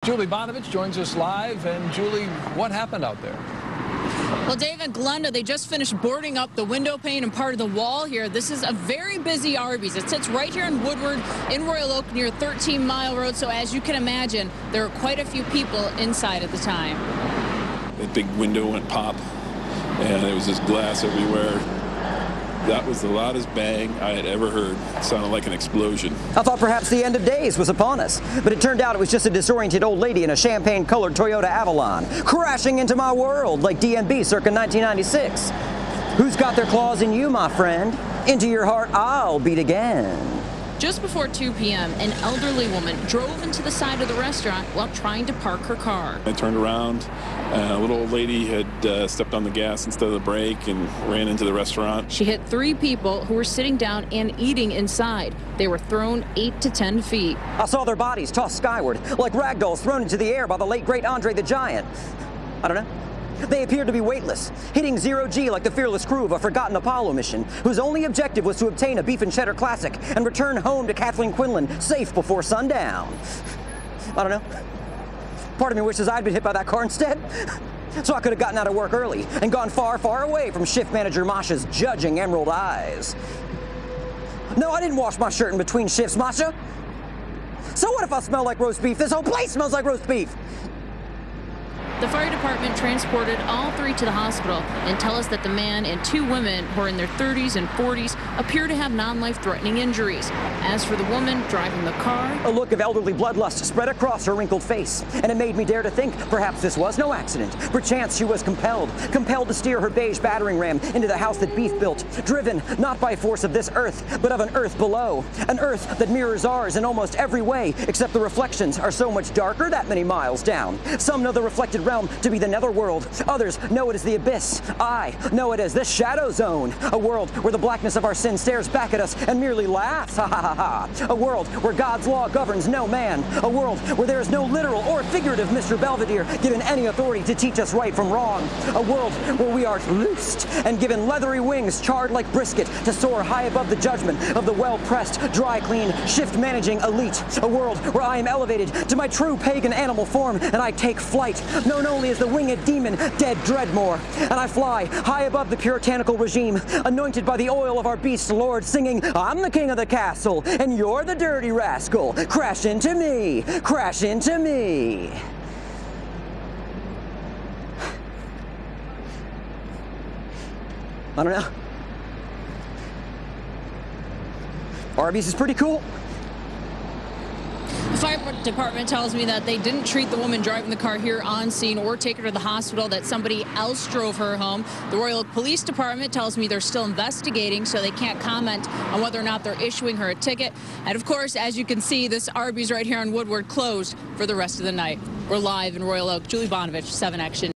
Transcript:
Julie Bonovich joins us live. And Julie, what happened out there? Well, Dave and Glenda, they just finished boarding up the window pane and part of the wall here. This is a very busy Arby's. It sits right here in Woodward in Royal Oak near 13 Mile Road. So as you can imagine, there were quite a few people inside at the time. The big window went pop and there was just glass everywhere. That was the loudest bang I had ever heard. It sounded like an explosion. I thought perhaps the end of days was upon us, but it turned out it was just a disoriented old lady in a champagne-colored Toyota Avalon, crashing into my world like DMB circa 1996. Who's got their claws in you, my friend? Into your heart I'll beat again. Just before 2 p.m., an elderly woman drove into the side of the restaurant while trying to park her car. I turned around. A little old lady had stepped on the gas instead of the brake and ran into the restaurant. She hit 3 people who were sitting down and eating inside. They were thrown 8 to 10 feet. I saw their bodies tossed skyward, like ragdolls thrown into the air by the late great Andre the Giant. I don't know. They appeared to be weightless, hitting zero-G like the fearless crew of a forgotten Apollo mission, whose only objective was to obtain a beef and cheddar classic and return home to Kathleen Quinlan safe before sundown. I don't know. Part of me wishes I'd been hit by that car instead, so I could have gotten out of work early and gone far, far away from shift manager Masha's judging emerald eyes. No, I didn't wash my shirt in between shifts, Masha. So what if I smell like roast beef? This whole place smells like roast beef. The fire department transported all 3 to the hospital and tell us that the man and 2 women who are in their 30s and 40s appear to have non-life-threatening injuries. As for the woman driving the car, a look of elderly bloodlust spread across her wrinkled face, and it made me dare to think perhaps this was no accident. Perchance she was compelled to steer her beige battering ram into the house that Beef built, driven not by force of this earth, but of an earth below, an earth that mirrors ours in almost every way, except the reflections are so much darker that many miles down. Some know the reflected realm to be the netherworld. Others know it as the abyss. I know it as the shadow zone. A world where the blackness of our sin stares back at us and merely laughs. Ha ha ha ha. A world where God's law governs no man. A world where there is no literal or figurative Mr. Belvedere given any authority to teach us right from wrong. A world where we are loosed and given leathery wings charred like brisket to soar high above the judgment of the well-pressed, dry-clean, shift-managing elite. A world where I am elevated to my true pagan animal form and I take flight, known only as the winged demon, dead Dreadmore. And I fly high above the puritanical regime, anointed by the oil of our beast lord, singing, I'm the king of the castle, and you're the dirty rascal. Crash into me, crash into me. I don't know. Arby's is pretty cool. The fire department tells me that they didn't treat the woman driving the car here on scene or take her to the hospital, that somebody else drove her home. The Royal Oak Police Department tells me they're still investigating, so they can't comment on whether or not they're issuing her a ticket. And of course, as you can see, this Arby's right here on Woodward closed for the rest of the night. We're live in Royal Oak. Julie Bonovich, 7 Action.